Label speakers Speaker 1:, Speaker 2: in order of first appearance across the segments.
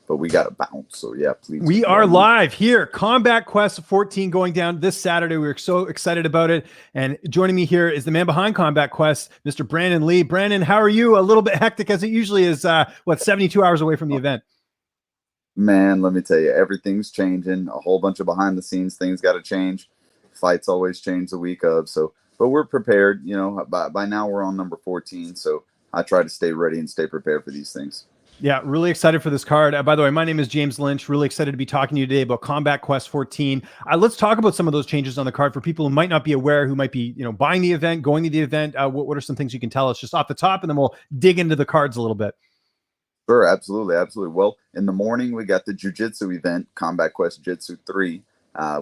Speaker 1: but we got to bounce. So yeah, please.
Speaker 2: We are live here. Combat Quest 14 going down this Saturday. We're so excited about it. And joining me here is the man behind Combat Quest, Mr. Brandon Lee. Brandon, how are you? A little bit hectic as it usually is, 72 hours away from the event.
Speaker 1: Man, let me tell you, everything's changing. A whole bunch of behind the scenes things got to change. Fights always change the week of. So, but we're prepared. You know, by now we're on number 14. So I try to stay ready and stay prepared for these things.
Speaker 2: Yeah, really excited for this card. By the way, my name is James Lynch. Really excited to be talking to you today about Combat Quest 14. Let's talk about some of those changes on the card for people who might not be aware, who might be, buying the event, going to the event. What are some things you can tell us just off the top, and then we'll dig into the cards a little bit.
Speaker 1: Sure, absolutely, absolutely. Well, in the morning we got the Jiu-Jitsu event, Combat Quest Jiu-Jitsu 3.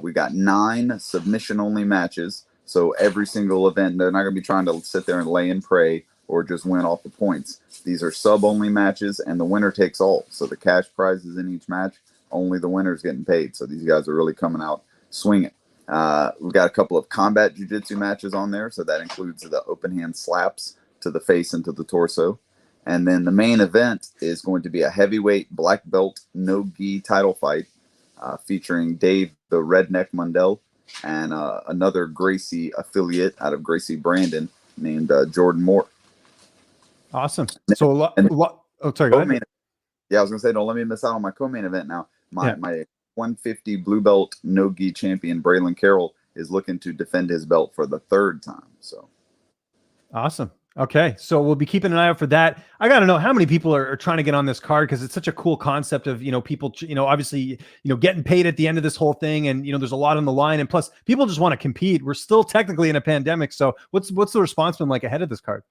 Speaker 1: We got 9 submission-only matches. So every single event, they're not going to be trying to sit there and lay and pray or just win off the points. These are sub-only matches, and the winner takes all. So the cash prizes in each match, only the winner's getting paid. So these guys are really coming out swinging. We've got a couple of combat jiu-jitsu matches on there, so that includes the open hand slaps to the face and to the torso. And then the main event is going to be a heavyweight black belt no gi title fight featuring Dave the Redneck Mundell and another Gracie affiliate out of Gracie Brandon named Jordan Moore.
Speaker 2: Awesome. So oh, sorry, go ahead.
Speaker 1: Yeah, I was gonna say, don't let me miss out on my co-main event now. My 150 blue belt no gi champion Braylon Carroll is looking to defend his belt for the 3rd time. So
Speaker 2: awesome. Okay, so we'll be keeping an eye out for that. I got to know how many people are trying to get on this card, because it's such a cool concept of, people, obviously, getting paid at the end of this whole thing, and, there's a lot on the line, and plus people just want to compete. We're still technically in a pandemic. So what's the response been like ahead of this card?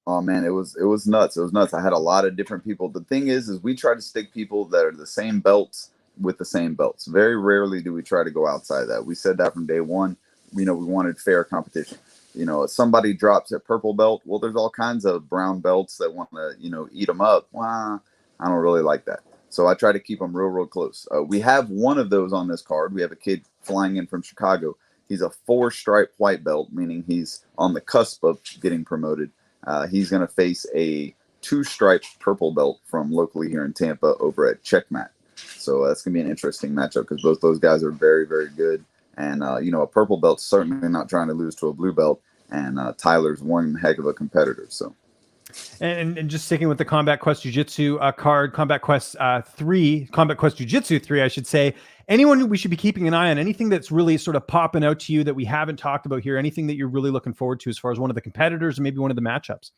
Speaker 1: Oh man, it was nuts. It was nuts. I had a lot of different people. The thing is we try to stick people that are the same belts with the same belts. Very rarely do we try to go outside that. We said that from day one. We wanted fair competition. If somebody drops at purple belt, well, there's all kinds of brown belts that want to, eat them up. Well, I don't really like that. So I try to keep them real close. We have one of those on this card. We have a kid flying in from Chicago. He's a 4-stripe white belt, meaning he's on the cusp of getting promoted. He's going to face a 2-stripe purple belt from locally here in Tampa over at Checkmat. So that's going to be an interesting matchup, because both those guys are very, very good. And, a purple belt's certainly not trying to lose to a blue belt. And Tyler's one heck of a competitor. So,
Speaker 2: and just sticking with the Combat Quest Jiu-Jitsu card, Combat Quest 3, Combat Quest Jiu-Jitsu 3, I should say. Anyone we should be keeping an eye on? Anything that's really sort of popping out to you that we haven't talked about here? Anything that you're really looking forward to as far as one of the competitors or maybe one of the matchups?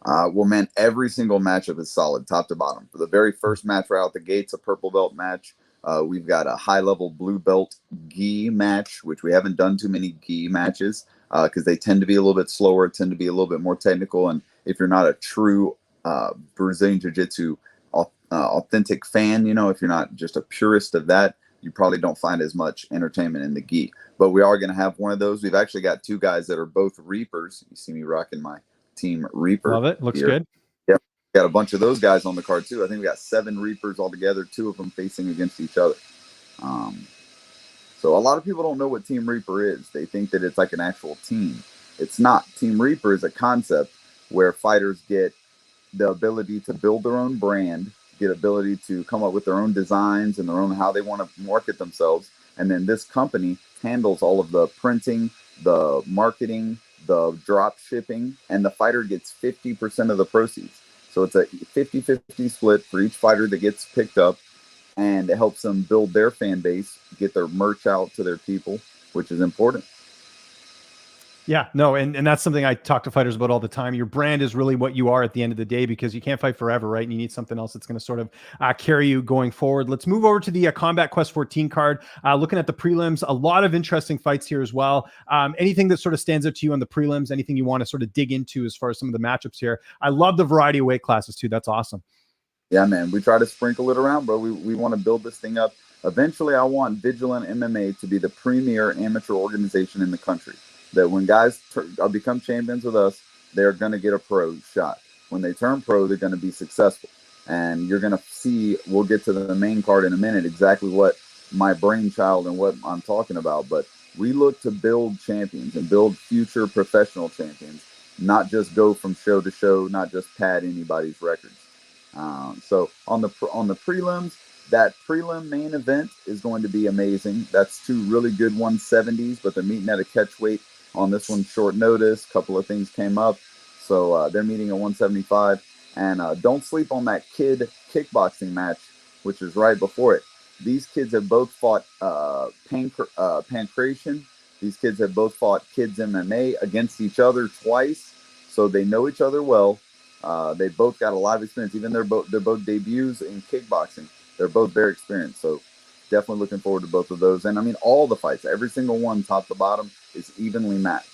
Speaker 1: Well, man, every single matchup is solid, top to bottom. For the very first match right out the gates, a purple belt match. We've got a high-level blue belt Ghee match, which we haven't done too many Ghee matches because they tend to be a little bit slower, tend to be a little bit more technical. And if you're not a true Brazilian Jiu-Jitsu authentic fan, if you're not just a purist of that, you probably don't find as much entertainment in the Ghee. But we are going to have one of those. We've actually got 2 guys that are both Reapers. You see me rocking my Team Reaper.
Speaker 2: Love it. Looks
Speaker 1: here.
Speaker 2: Good.
Speaker 1: Yep. Got a bunch of those guys on the card too. I think we got 7 Reapers altogether, 2 of them facing against each other. So a lot of people don't know what Team Reaper is. They think that it's like an actual team. It's not. Team Reaper is a concept where fighters get the ability to build their own brand, get ability to come up with their own designs and their own how they want to market themselves. And then this company handles all of the printing, the marketing, the drop shipping, and the fighter gets 50% of the proceeds. So it's a 50-50 split for each fighter that gets picked up, and it helps them build their fan base, get their merch out to their people, which is important.
Speaker 2: Yeah, no, and that's something I talk to fighters about all the time. Your brand is really what you are at the end of the day, because you can't fight forever, right? And you need something else that's going to sort of carry you going forward. Let's move over to the Combat Quest 14 card. Looking at the prelims, a lot of interesting fights here as well. Anything that sort of stands out to you on the prelims? Anything you want to sort of dig into as far as some of the matchups here? I love the variety of weight classes too. That's awesome.
Speaker 1: Yeah, man, we try to sprinkle it around, bro. We want to build this thing up. Eventually, I want Vigilant MMA to be the premier amateur organization in the country. That when guys become champions with us, they're going to get a pro shot. When they turn pro, they're going to be successful. And you're going to see, we'll get to the main card in a minute, exactly what my brainchild and what I'm talking about. But we look to build champions and build future professional champions, not just go from show to show, not just pad anybody's records. So on the prelims, that prelim main event is going to be amazing. That's two really good 170s, but they're meeting at a catch weight on this one short notice. A couple of things came up, so they're meeting at 175. And don't sleep on that kid kickboxing match, which is right before it. These kids have both fought Pancration. These kids have both fought Kids MMA against each other twice, so they know each other well. They both got a lot of experience. Even they're both debuts in kickboxing. They're both very experienced. So definitely looking forward to both of those. And I mean, all the fights, every single one, top to bottom, is evenly matched.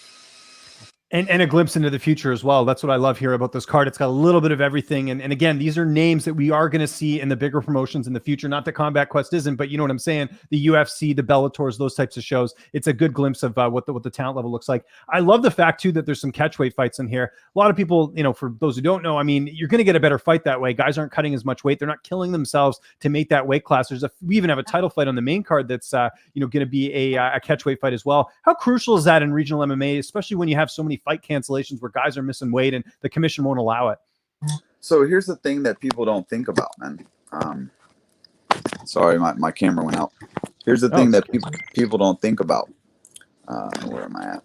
Speaker 2: And a glimpse into the future as well. That's what I love here about this card. It's got a little bit of everything. And again, these are names that we are going to see in the bigger promotions in the future. Not that Combat Quest isn't, but you know what I'm saying? The UFC, the Bellators, those types of shows. It's a good glimpse of what the talent level looks like. I love the fact, too, that there's some catchweight fights in here. A lot of people, you know, for those who don't know, I mean, you're going to get a better fight that way. Guys aren't cutting as much weight. They're not killing themselves to make that weight class. We even have a title fight on the main card that's, you know, going to be a catchweight fight as well. How crucial is that in regional MMA, especially when you have so many fight cancellations where guys are missing weight and the commission won't allow it?
Speaker 1: So here's the thing that people don't think about, man. Sorry, my camera went out. Here's the thing that people don't think about. Where am I at?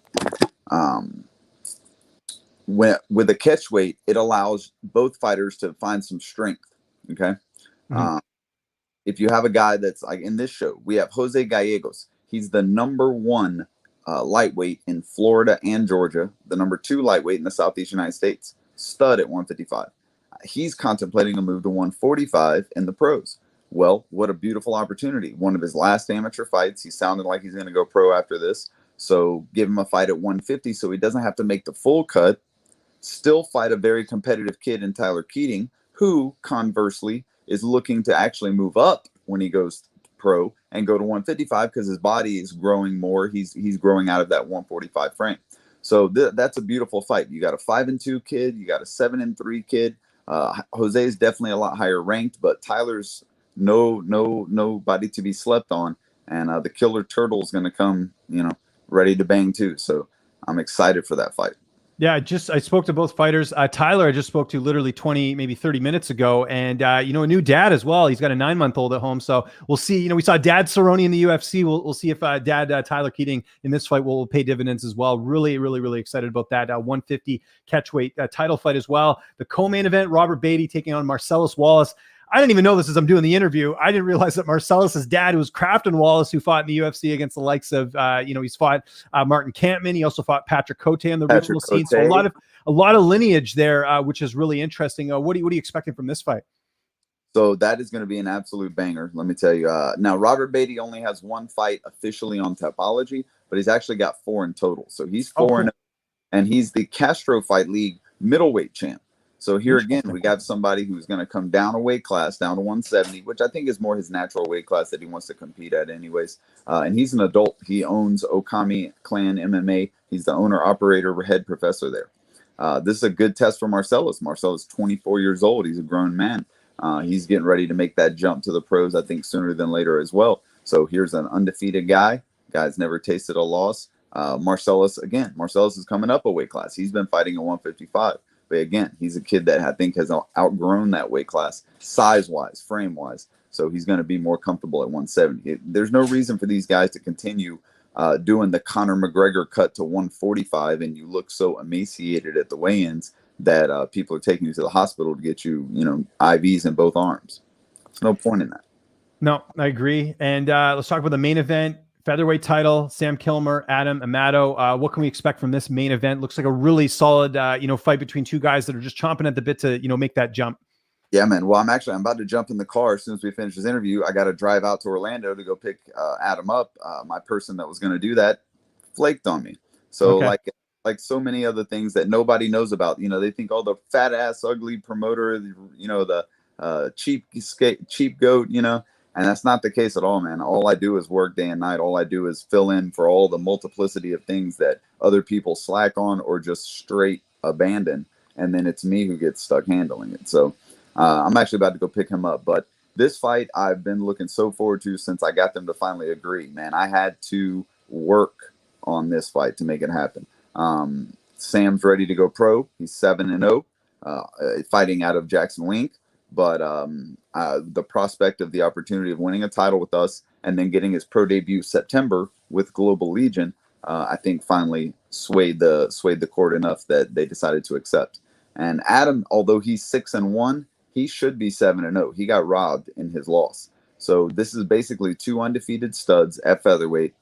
Speaker 1: With a catch weight, it allows both fighters to find some strength. Okay. Mm-hmm. If you have a guy that's like in this show, we have Jose Gallegos. He's the #1 lightweight in Florida and Georgia, the #2 lightweight in the Southeast United States, stud at 155. He's contemplating a move to 145 in the pros. Well, what a beautiful opportunity. One of his last amateur fights, he sounded like he's going to go pro after this. So give him a fight at 150 so he doesn't have to make the full cut, still fight a very competitive kid in Tyler Keating, who conversely is looking to actually move up when he goes pro and go to 155 because his body is growing more. He's growing out of that 145 frame. So that's a beautiful fight. You got a 5-2 kid, you got a 7-3 kid. Jose is definitely a lot higher ranked, but Tyler's nobody to be slept on, and the killer turtle is going to come, you know, ready to bang too. So I'm excited for that fight. Yeah,
Speaker 2: I spoke to both fighters. Tyler, I just spoke to literally 20, maybe 30 minutes ago. And, you know, a new dad as well. He's got a 9-month-old at home. So we'll see. You know, we saw Dad Cerrone in the UFC. We'll see if Dad Tyler Keating in this fight will pay dividends as well. Really, really, really excited about that 150 catchweight title fight as well. The co-main event, Robert Beatty taking on Marcellus Wallace. I didn't even know this as I'm doing the interview. I didn't realize that Marcellus's dad was Crafton Wallace, who fought in the UFC against the likes of, you know, he's fought Martin Kampman. He also fought Patrick Cote on the regional scene. So a lot of lineage there, which is really interesting. What are you expecting from this fight?
Speaker 1: So that is going to be an absolute banger. Let me tell you. Now, Robert Beatty only has one fight officially on Tapology, but he's actually got 4 in total. So he's 4-0, and he's the Castro Fight League middleweight champ. So here again, we got somebody who's going to come down a weight class, down to 170, which I think is more his natural weight class that he wants to compete at anyways. And he's an adult. He owns Okami Clan MMA. He's the owner, operator, head professor there. This is a good test for Marcellus. Marcellus is 24 years old. He's a grown man. He's getting ready to make that jump to the pros, I think, sooner than later as well. So here's an undefeated guy. Guy's never tasted a loss. Marcellus is coming up a weight class. He's been fighting at 155. But again, he's a kid that I think has outgrown that weight class, size-wise, frame-wise. So he's going to be more comfortable at 170. There's no reason for these guys to continue doing the Conor McGregor cut to 145, and you look so emaciated at the weigh-ins that people are taking you to the hospital to get you, you know, IVs in both arms. There's no point in that.
Speaker 2: No, I agree. And let's talk about the main event. Featherweight title, Sam Kilmer, Adam Amato. What can we expect from this main event? Looks like a really solid, you know, fight between two guys that are just chomping at the bit to, you know, make that jump.
Speaker 1: Yeah, man. Well, I'm about to jump in the car as soon as we finish this interview. I got to drive out to Orlando to go pick Adam up. My person that was going to do that flaked on me. So like so many other things that nobody knows about, you know, they think, oh, the fat ass, ugly promoter, you know, the cheap goat, you know. And that's not the case at all, man. All I do is work day and night. All I do is fill in for all the multiplicity of things that other people slack on or just straight abandon. And then it's me who gets stuck handling it. So I'm actually about to go pick him up. But this fight I've been looking so forward to since I got them to finally agree. Man, I had to work on this fight to make it happen. Sam's ready to go pro. He's 7-0, fighting out of Jackson Wink. but the prospect of the opportunity of winning a title with us and then getting his pro debut September with Global Legion, I think finally swayed the court enough that they decided to accept. And Adam, although he's 6-1, he should be 7-0. He got robbed in his loss. So this is basically 2 undefeated studs at featherweight.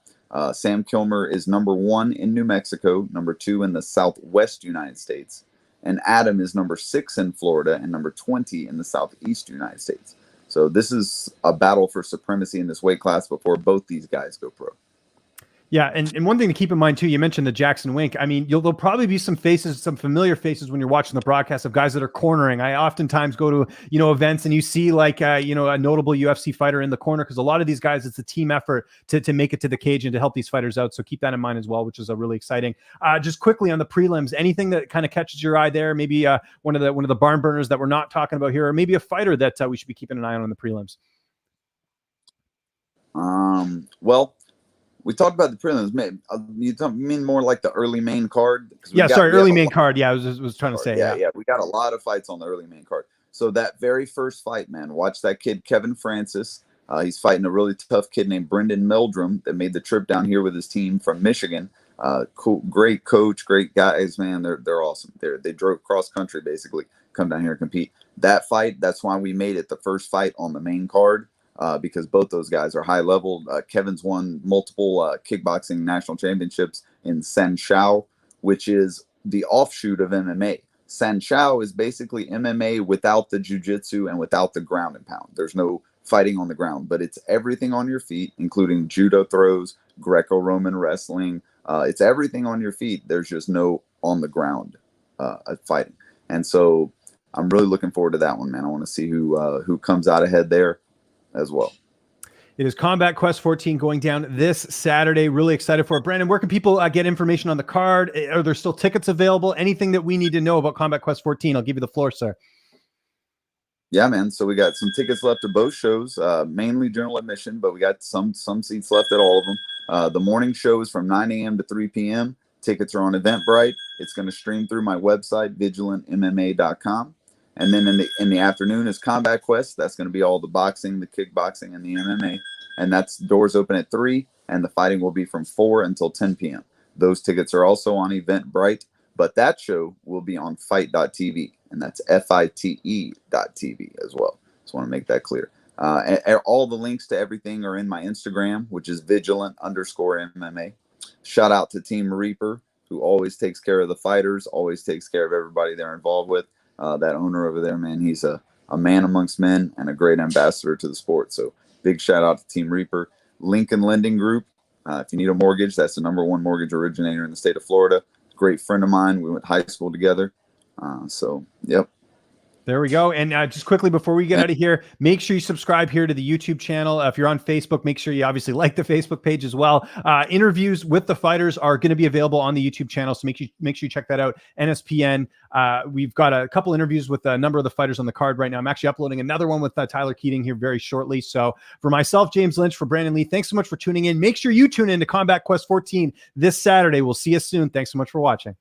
Speaker 1: Sam Kilmer is number 1 in New Mexico, number 2 in the Southwest United States. And Adam is number 6 in Florida and number 20 in the Southeast United States. So this is a battle for supremacy in this weight class before both these guys go pro.
Speaker 2: Yeah, and one thing to keep in mind too, you mentioned the Jackson Wink. I mean, there'll probably be some faces, some familiar faces when you're watching the broadcast of guys that are cornering. I oftentimes go to, events and you see like, a notable UFC fighter in the corner, because a lot of these guys, it's a team effort to make it to the cage and to help these fighters out. So keep that in mind as well, which is really exciting. Just quickly on the prelims, anything that kind of catches your eye there? Maybe one of the barn burners that we're not talking about here, or maybe a fighter that we should be keeping an eye on the prelims.
Speaker 1: Well, we talked about the prelims. You mean more like the early main card?
Speaker 2: Yeah, early main card. Yeah, I was trying to say.
Speaker 1: Yeah. We got a lot of fights on the early main card. So that very first fight, man, watch that kid, Kevin Francis. He's fighting a really tough kid named Brendan Meldrum that made the trip down here with his team from Michigan. Cool, great coach, great guys, man. They're awesome. They drove cross country basically, come down here and compete. That fight, that's why we made it the first fight on the main card. Because both those guys are high level. Kevin's won multiple kickboxing national championships in Sanshao, which is the offshoot of MMA. Sanshao is basically MMA without the jiu-jitsu and without the ground and pound. There's no fighting on the ground, but it's everything on your feet, including judo throws, Greco-Roman wrestling. It's everything on your feet. There's just no on the ground fighting. And so I'm really looking forward to that one, man. I want to see who comes out ahead there as well.
Speaker 2: It is Combat Quest 14 going down this Saturday. Really excited for it. Brandon, where can people get information on the card? Are there still tickets available? Anything that we need to know about Combat Quest 14? I'll give you the floor, sir.
Speaker 1: Yeah, man. So we got some tickets left to both shows, mainly general admission, but we got some seats left at all of them. The morning show is from 9 a.m. to 3 p.m. Tickets are on Eventbrite. It's going to stream through my website, vigilantmma.com. And then in the afternoon is Combat Quest. That's going to be all the boxing, the kickboxing, and the MMA. And that's doors open at 3, and the fighting will be from 4 until 10 p.m. Those tickets are also on Eventbrite, but that show will be on fight.tv, and that's FITE.tv as well. Just want to make that clear. And all the links to everything are in my Instagram, which is vigilant_MMA. Shout out to Team Reaper, who always takes care of the fighters, always takes care of everybody they're involved with. That owner over there, man, he's a man amongst men and a great ambassador to the sport. So big shout out to Team Reaper. Lincoln Lending Group. If you need a mortgage, that's the #1 mortgage originator in the state of Florida. Great friend of mine. We went to high school together. So, yep.
Speaker 2: There we go. And just quickly before we get out of here, make sure you subscribe here to the YouTube channel. If you're on Facebook, make sure you obviously like the Facebook page as well. Interviews with the fighters are going to be available on the YouTube channel, so make sure you check that out. NSPN. We've got a couple interviews with a number of the fighters on the card right now. I'm actually uploading another one with Tyler Keating here very shortly. So for myself, James Lynch, for Brandon Lee, thanks so much for tuning in. Make sure you tune in to Combat Quest 14 this Saturday. We'll see you soon. Thanks so much for watching.